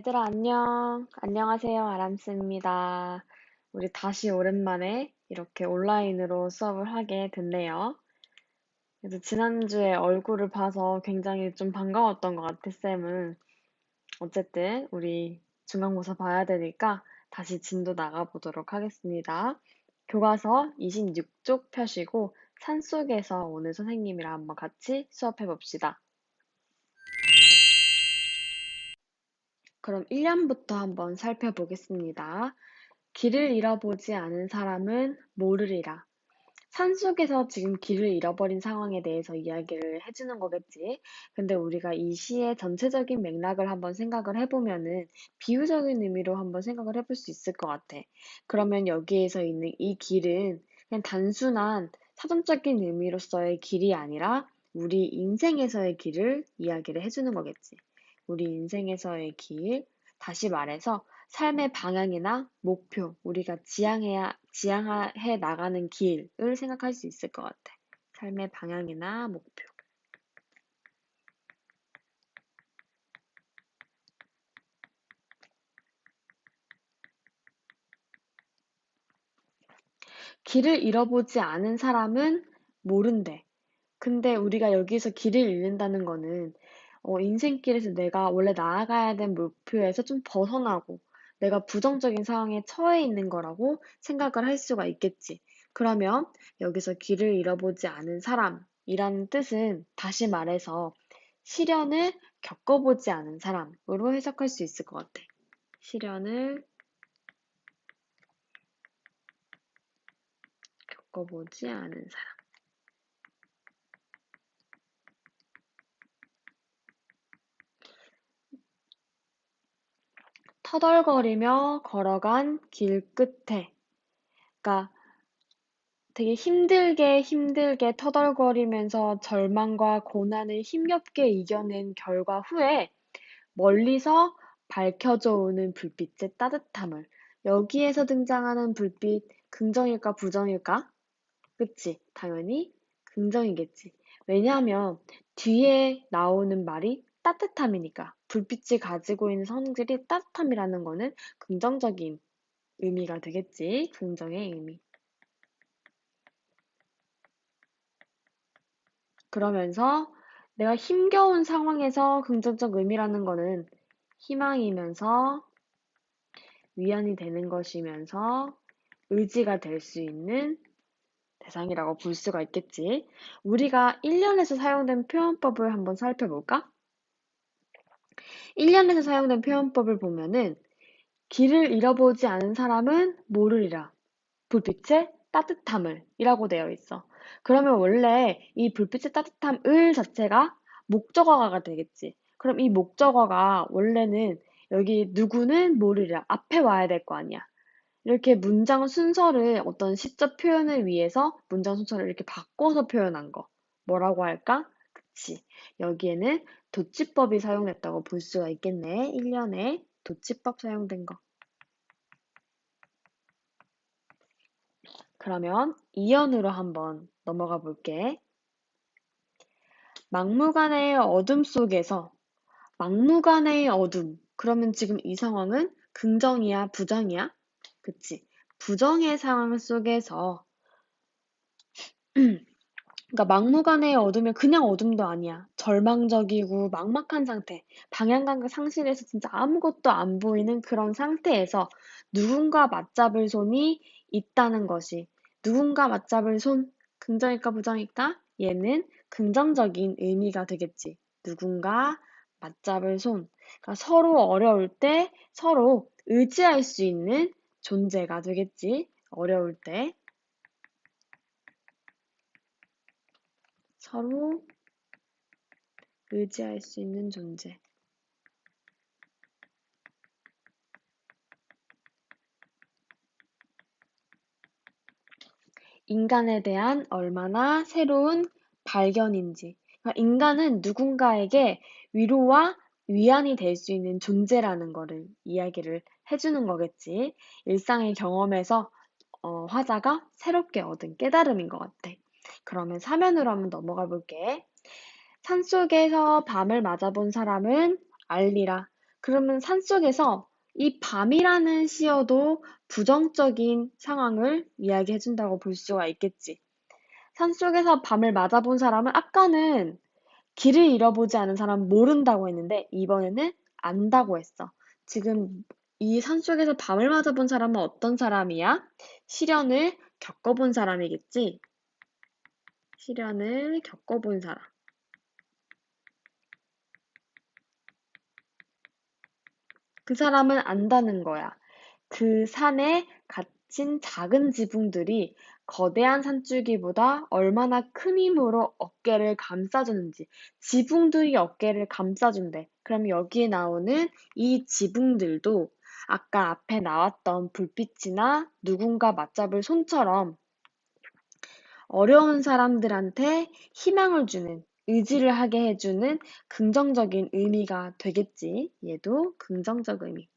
얘들아, 안녕. 안녕하세요. 아람스입니다. 우리 다시 오랜만에 이렇게 온라인으로 수업을 하게 됐네요. 그래서 지난주에 얼굴을 봐서 굉장히 좀 반가웠던 것 같아, 쌤은. 어쨌든, 우리 중간고사 봐야 되니까 다시 진도 나가보도록 하겠습니다. 교과서 26쪽 펴시고 산속에서 오늘 선생님이랑 한번 같이 수업해 봅시다. 그럼 1년부터 한번 살펴보겠습니다. 길을 잃어보지 않은 사람은 모르리라. 산속에서 지금 길을 잃어버린 상황에 대해서 이야기를 해주는 거겠지. 근데 우리가 이 시의 전체적인 맥락을 한번 생각을 해보면은 비유적인 의미로 한번 생각을 해볼 수 있을 것 같아. 그러면 여기에서 있는 이 길은 그냥 단순한 사전적인 의미로서의 길이 아니라 우리 인생에서의 길을 이야기를 해주는 거겠지. 우리 인생에서의 길, 다시 말해서 삶의 방향이나 목표, 우리가 지향해 나가는 길을 생각할 수 있을 것 같아. 삶의 방향이나 목표. 길을 잃어보지 않은 사람은 모른대. 근데 우리가 여기서 길을 잃는다는 거는 인생길에서 내가 원래 나아가야 된 목표에서 좀 벗어나고 내가 부정적인 상황에 처해 있는 거라고 생각을 할 수가 있겠지. 그러면 여기서 길을 잃어보지 않은 사람이라는 뜻은 다시 말해서 시련을 겪어보지 않은 사람으로 해석할 수 있을 것 같아. 시련을 겪어보지 않은 사람. 터덜거리며 걸어간 길 끝에. 그러니까 되게 힘들게 터덜거리면서 절망과 고난을 힘겹게 이겨낸 결과 후에 멀리서 밝혀져 오는 불빛의 따뜻함을. 여기에서 등장하는 불빛, 긍정일까, 부정일까? 그치? 당연히 긍정이겠지. 왜냐하면 뒤에 나오는 말이 따뜻함이니까. 불빛이 가지고 있는 성질이 따뜻함이라는 거는 긍정적인 의미가 되겠지. 긍정의 의미. 그러면서 내가 힘겨운 상황에서 긍정적 의미라는 거는 희망이면서 위안이 되는 것이면서 의지가 될 수 있는 대상이라고 볼 수가 있겠지. 우리가 1년에서 사용된 표현법을 한번 살펴볼까? 1년에서 사용된 표현법을 보면은 길을 잃어보지 않은 사람은 모르리라. 불빛의 따뜻함을 이라고 되어 있어. 그러면 원래 이 불빛의 따뜻함을 자체가 목적어가 되겠지. 그럼 이 목적어가 원래는 여기 누구는 모르리라. 앞에 와야 될 거 아니야. 이렇게 문장 순서를 어떤 시적 표현을 위해서 문장 순서를 이렇게 바꿔서 표현한 거. 뭐라고 할까? 그치. 여기에는 도치법이 사용됐다고 볼 수가 있겠네. 1년에 도치법 사용된 거. 그러면 이연으로 한번 넘어가 볼게. 막무가내의 어둠 속에서 막무가내의 어둠. 그러면 지금 이 상황은 긍정이야, 부정이야? 그치. 부정의 상황 속에서 그러니까 막무가내의 어둠이 그냥 어둠도 아니야. 절망적이고 막막한 상태. 방향감각 상실해서 진짜 아무것도 안 보이는 그런 상태에서 누군가 맞잡을 손이 있다는 것이 누군가 맞잡을 손, 긍정일까 부정일까? 얘는 긍정적인 의미가 되겠지. 누군가 맞잡을 손. 그러니까 서로 어려울 때 서로 의지할 수 있는 존재가 되겠지. 어려울 때 서로 의지할 수 있는 존재. 인간에 대한 얼마나 새로운 발견인지. 그러니까 인간은 누군가에게 위로와 위안이 될 수 있는 존재라는 거를 이야기를 해주는 거겠지. 일상의 경험에서 화자가 새롭게 얻은 깨달음인 것 같아. 그러면 사면으로 한번 넘어가 볼게. 산속에서 밤을 맞아본 사람은 알리라. 그러면 산속에서 이 밤이라는 시어도 부정적인 상황을 이야기해준다고 볼 수가 있겠지. 산속에서 밤을 맞아본 사람은 아까는 길을 잃어보지 않은 사람은 모른다고 했는데 이번에는 안다고 했어. 지금 이 산속에서 밤을 맞아본 사람은 어떤 사람이야? 시련을 겪어본 사람이겠지? 시련을 겪어본 사람. 그 사람은 안다는 거야. 그 산에 갇힌 작은 지붕들이 거대한 산줄기보다 얼마나 큰 힘으로 어깨를 감싸주는지, 지붕들이 어깨를 감싸준대. 그럼 여기에 나오는 이 지붕들도 아까 앞에 나왔던 불빛이나 누군가 맞잡을 손처럼 어려운 사람들한테 희망을 주는, 의지를 하게 해주는 긍정적인 의미가 되겠지. 얘도 긍정적 의미.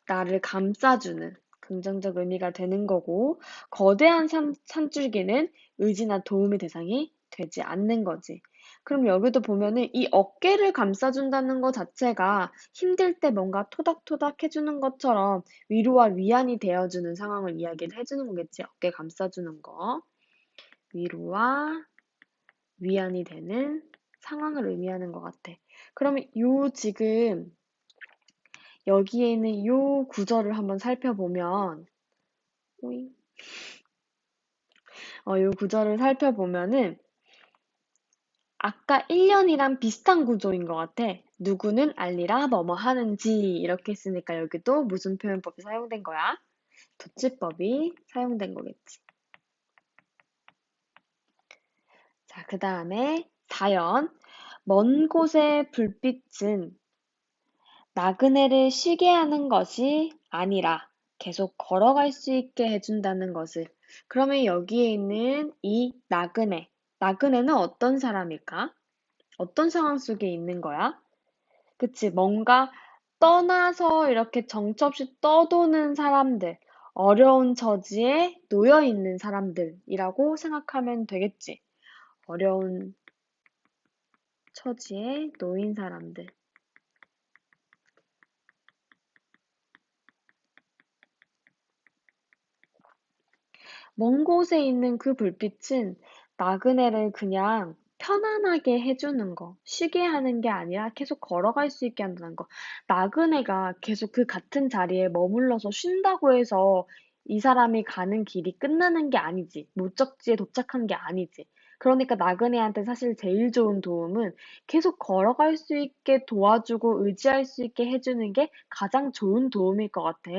나를 감싸주는 긍정적 의미가 되는 거고, 거대한 산줄기는 의지나 도움의 대상이 되지 않는 거지. 그럼 여기도 보면은 이 어깨를 감싸준다는 것 자체가 힘들 때 뭔가 토닥토닥 해주는 것처럼 위로와 위안이 되어주는 상황을 이야기를 해주는 거겠지. 어깨 감싸주는 거. 위로와 위안이 되는 상황을 의미하는 것 같아. 그러면 요 지금 여기에 있는 요 구절을 한번 살펴보면, 오잉. 요 구절을 살펴보면은 아까 1년이랑 비슷한 구조인 것 같아. 누구는 알리라 뭐뭐 하는지 이렇게 했으니까 여기도 무슨 표현법이 사용된 거야? 도치법이 사용된 거겠지. 자, 그 다음에 4연. 먼 곳의 불빛은 나그네를 쉬게 하는 것이 아니라 계속 걸어갈 수 있게 해준다는 것을. 그러면 여기에 있는 이 나그네. 나그네는 어떤 사람일까? 어떤 상황 속에 있는 거야? 그치? 뭔가 떠나서 이렇게 정처 없이 떠도는 사람들, 어려운 처지에 놓여 있는 사람들이라고 생각하면 되겠지. 어려운 처지에 놓인 사람들. 먼 곳에 있는 그 불빛은 나그네를 그냥 편안하게 해주는 거, 쉬게 하는 게 아니라 계속 걸어갈 수 있게 한다는 거. 나그네가 계속 그 같은 자리에 머물러서 쉰다고 해서 이 사람이 가는 길이 끝나는 게 아니지. 목적지에 도착한 게 아니지. 그러니까 나그네한테 사실 제일 좋은 도움은 계속 걸어갈 수 있게 도와주고 의지할 수 있게 해주는 게 가장 좋은 도움일 것 같아.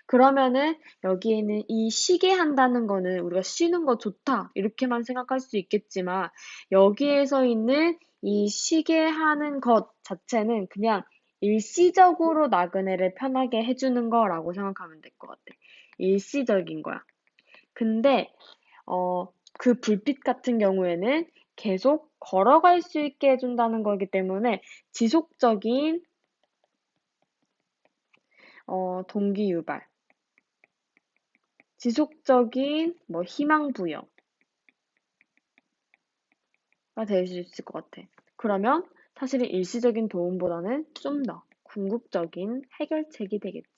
그러면은 여기에는 이 쉬게 한다는 거는 우리가 쉬는 거 좋다 이렇게만 생각할 수 있겠지만 여기에서 있는 이 쉬게 하는 것 자체는 그냥 일시적으로 나그네를 편하게 해주는 거라고 생각하면 될 것 같아. 일시적인 거야. 근데 그 불빛 같은 경우에는 계속 걸어갈 수 있게 해준다는 거기 때문에 지속적인 동기 유발, 지속적인 뭐 희망 부여 가 될 수 있을 것 같아. 그러면 사실은 일시적인 도움보다는 좀 더 궁극적인 해결책이 되겠지.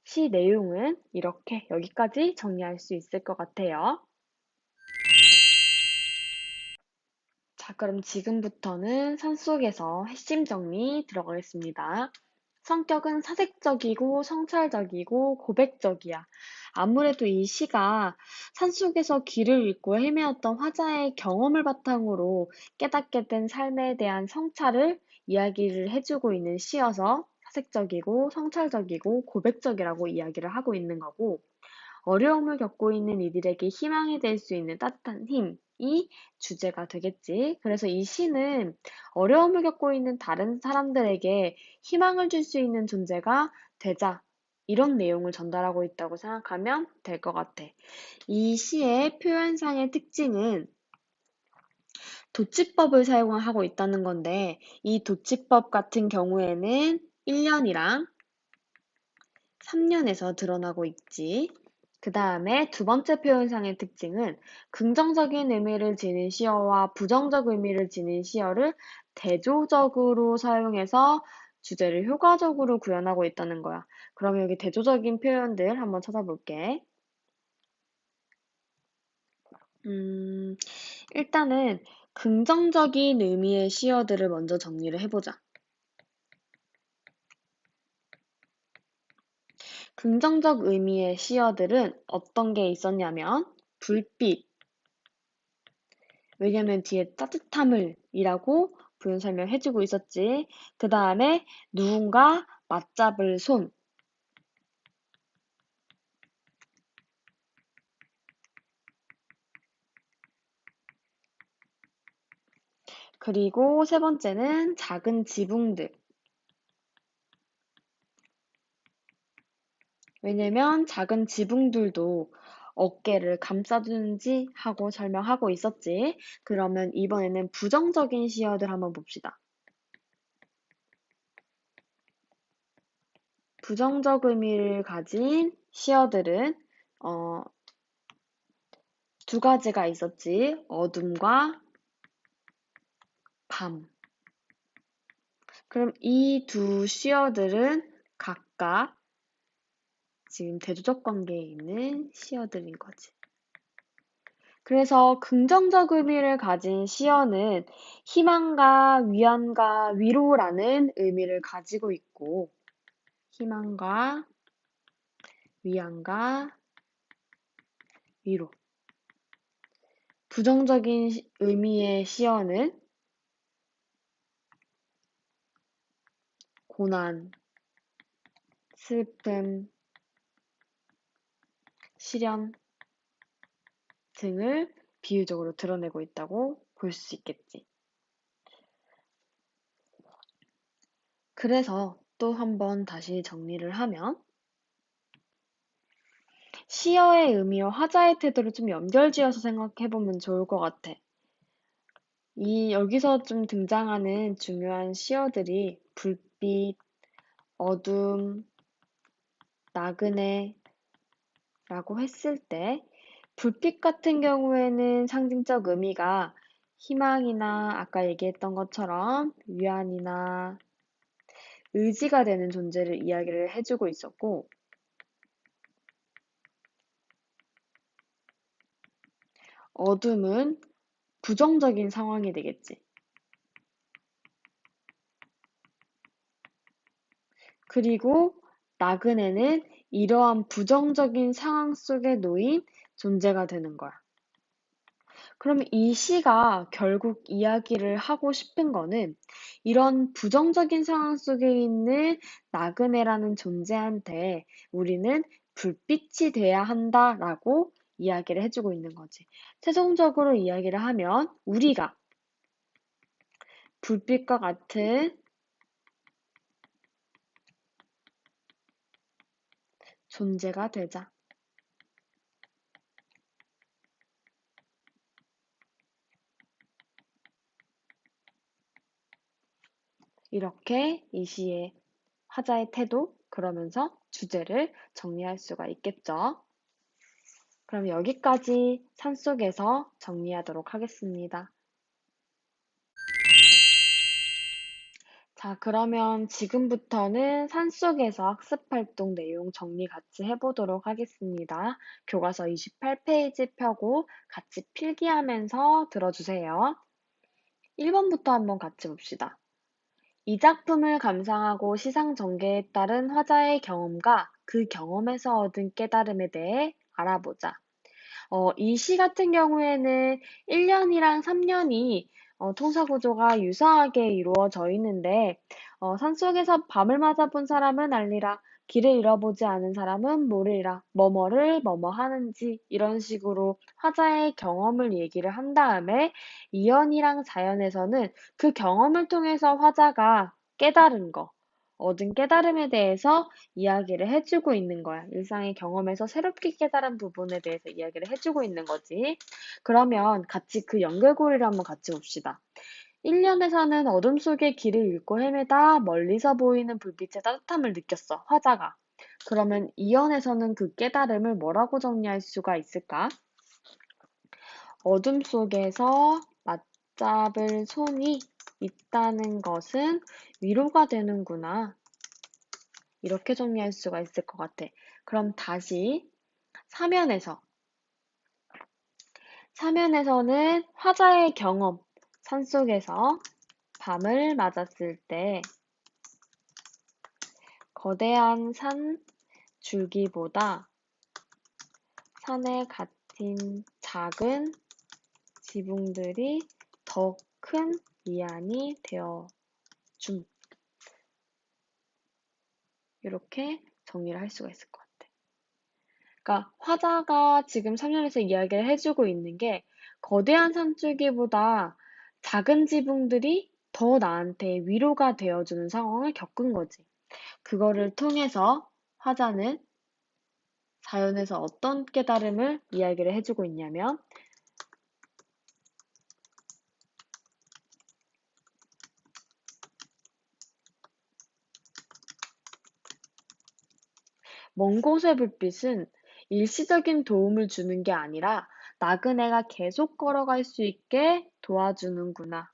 시 내용은 이렇게 여기까지 정리할 수 있을 것 같아요. 자, 그럼 지금부터는 산속에서 핵심 정리 들어가겠습니다. 성격은 사색적이고 성찰적이고 고백적이야. 아무래도 이 시가 산속에서 길을 잃고 헤매었던 화자의 경험을 바탕으로 깨닫게 된 삶에 대한 성찰을 이야기를 해주고 있는 시여서 사색적이고 성찰적이고 고백적이라고 이야기를 하고 있는 거고, 어려움을 겪고 있는 이들에게 희망이 될 수 있는 따뜻한 힘이 주제가 되겠지. 그래서 이 시는 어려움을 겪고 있는 다른 사람들에게 희망을 줄 수 있는 존재가 되자. 이런 내용을 전달하고 있다고 생각하면 될 것 같아. 이 시의 표현상의 특징은 도치법을 사용하고 있다는 건데, 이 도치법 같은 경우에는 1년이랑 3년에서 드러나고 있지. 그 다음에 두 번째 표현상의 특징은 긍정적인 의미를 지닌 시어와 부정적 의미를 지닌 시어를 대조적으로 사용해서 주제를 효과적으로 구현하고 있다는 거야. 그럼 여기 대조적인 표현들 한번 찾아볼게. 음, 일단은 긍정적인 의미의 시어들을 먼저 정리를 해보자. 긍정적 의미의 시어들은 어떤 게 있었냐면 불빛, 왜냐면 뒤에 따뜻함을 이라고 부연 설명해주고 있었지. 그 다음에 누군가 맞잡을 손, 그리고 세 번째는 작은 지붕들. 왜냐면 작은 지붕들도 어깨를 감싸주는지 하고 설명하고 있었지. 그러면 이번에는 부정적인 시어들 한번 봅시다. 부정적 의미를 가진 시어들은 어, 두 가지가 있었지. 어둠과 밤. 그럼 이 두 시어들은 각각 지금 대조적 관계에 있는 시어들인 거지. 그래서 긍정적 의미를 가진 시어는 희망과 위안과 위로라는 의미를 가지고 있고, 희망과 위안과 위로. 부정적인 의미의 시어는 고난, 슬픔, 시련 등을 비유적으로 드러내고 있다고 볼 수 있겠지. 그래서 또 한번 다시 정리를 하면 시어의 의미와 화자의 태도를 좀 연결지어서 생각해보면 좋을 것 같아. 여기서 좀 등장하는 중요한 시어들이 불빛, 어둠, 나그네라고 했을 때 불빛 같은 경우에는 상징적 의미가 희망이나 아까 얘기했던 것처럼 위안이나 의지가 되는 존재를 이야기를 해주고 있었고, 어둠은 부정적인 상황이 되겠지. 그리고 나그네는 이러한 부정적인 상황 속에 놓인 존재가 되는 거야. 그럼 이 시가 결국 이야기를 하고 싶은 거는 이런 부정적인 상황 속에 있는 나그네라는 존재한테 우리는 불빛이 돼야 한다라고 이야기를 해주고 있는 거지. 최종적으로 이야기를 하면 우리가 불빛과 같은 존재가 되자. 이렇게 이 시의 화자의 태도, 그러면서 주제를 정리할 수가 있겠죠. 그럼 여기까지 산속에서 정리하도록 하겠습니다. 자, 그러면 지금부터는 산속에서 학습활동 내용 정리 같이 해보도록 하겠습니다. 교과서 28페이지 펴고 같이 필기하면서 들어주세요. 1번부터 한번 같이 봅시다. 이 작품을 감상하고 시상 전개에 따른 화자의 경험과 그 경험에서 얻은 깨달음에 대해 알아보자. 이 시 같은 경우에는 1년이랑 3년이 통사 구조가 유사하게 이루어져 있는데, 산속에서 밤을 맞아본 사람은 알리라. 길을 잃어보지 않은 사람은 모르리라. 뭐뭐를 뭐뭐 하는지 이런 식으로 화자의 경험을 얘기를 한 다음에 2연이랑 4연에서는 그 경험을 통해서 화자가 깨달은 거, 얻은 깨달음에 대해서 이야기를 해주고 있는 거야. 일상의 경험에서 새롭게 깨달은 부분에 대해서 이야기를 해주고 있는 거지. 그러면 같이 그 연결고리를 한번 같이 봅시다. 1년에서는 어둠 속의 길을 잃고 헤매다 멀리서 보이는 불빛의 따뜻함을 느꼈어, 화자가. 그러면 이연에서는 그 깨달음을 뭐라고 정리할 수가 있을까? 어둠 속에서 맞잡을 손이 있다는 것은 위로가 되는구나. 이렇게 정리할 수가 있을 것 같아. 그럼 다시 사면에서. 사면에서는 화자의 경험, 산속에서 밤을 맞았을 때 거대한 산 줄기보다 산에 갇힌 작은 지붕들이 더 큰 위안이 되어 줌. 이렇게 정리를 할 수가 있을 것 같아. 그러니까 화자가 지금 3년에서 이야기를 해주고 있는 게 거대한 산줄기보다 작은 지붕들이 더 나한테 위로가 되어주는 상황을 겪은 거지. 그거를 통해서 화자는 자연에서 어떤 깨달음을 이야기를 해주고 있냐면 먼 곳의 불빛은 일시적인 도움을 주는 게 아니라 나그네가 계속 걸어갈 수 있게 도와주는구나.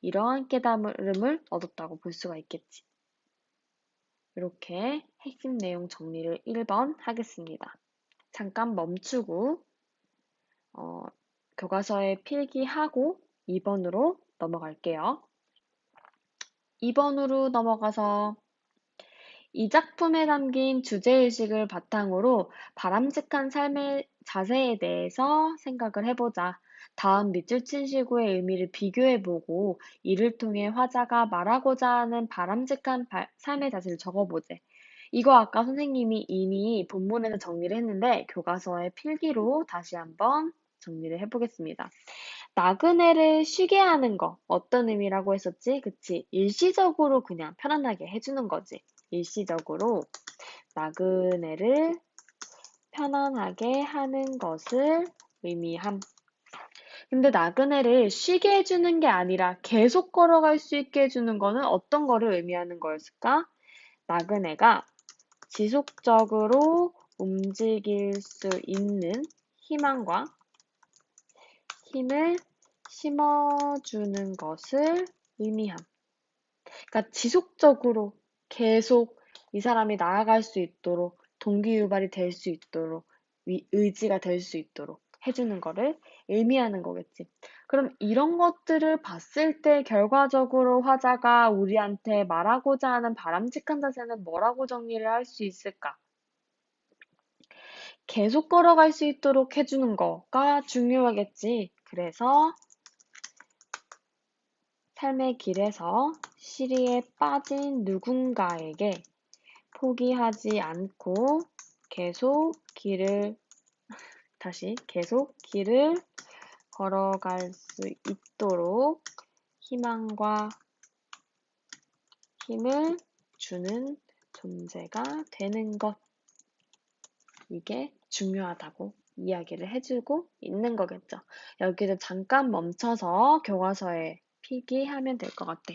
이러한 깨달음을 얻었다고 볼 수가 있겠지. 이렇게 핵심 내용 정리를 1번 하겠습니다. 잠깐 멈추고 어, 교과서에 필기하고 2번으로 넘어갈게요. 2번으로 넘어가서 이 작품에 담긴 주제의식을 바탕으로 바람직한 삶의 자세에 대해서 생각을 해보자. 다음 밑줄 친 시구의 의미를 비교해보고 이를 통해 화자가 말하고자 하는 바람직한 삶의 자세를 적어보재. 이거 아까 선생님이 이미 본문에서 정리를 했는데 교과서의 필기로 다시 한번 정리를 해보겠습니다. 나그네를 쉬게 하는 거 어떤 의미라고 했었지? 그치? 일시적으로 그냥 편안하게 해주는 거지. 일시적으로 나그네를 편안하게 하는 것을 의미함. 근데 나그네를 쉬게 해주는 게 아니라 계속 걸어갈 수 있게 해주는 거는 어떤 거를 의미하는 거였을까? 나그네가 지속적으로 움직일 수 있는 희망과 힘을 심어주는 것을 의미함. 그러니까 지속적으로 계속 이 사람이 나아갈 수 있도록 동기유발이 될 수 있도록 의지가 될 수 있도록 해주는 거를 의미하는 거겠지. 그럼 이런 것들을 봤을 때 결과적으로 화자가 우리한테 말하고자 하는 바람직한 자세는 뭐라고 정리를 할 수 있을까? 계속 걸어갈 수 있도록 해주는 거가 중요하겠지. 그래서 삶의 길에서 시리에 빠진 누군가에게 포기하지 않고 계속 길을 걸어갈 수 있도록 희망과 힘을 주는 존재가 되는 것. 이게 중요하다고 이야기를 해주고 있는 거겠죠. 여기를 잠깐 멈춰서 교과서에 필기하면 될 것 같아.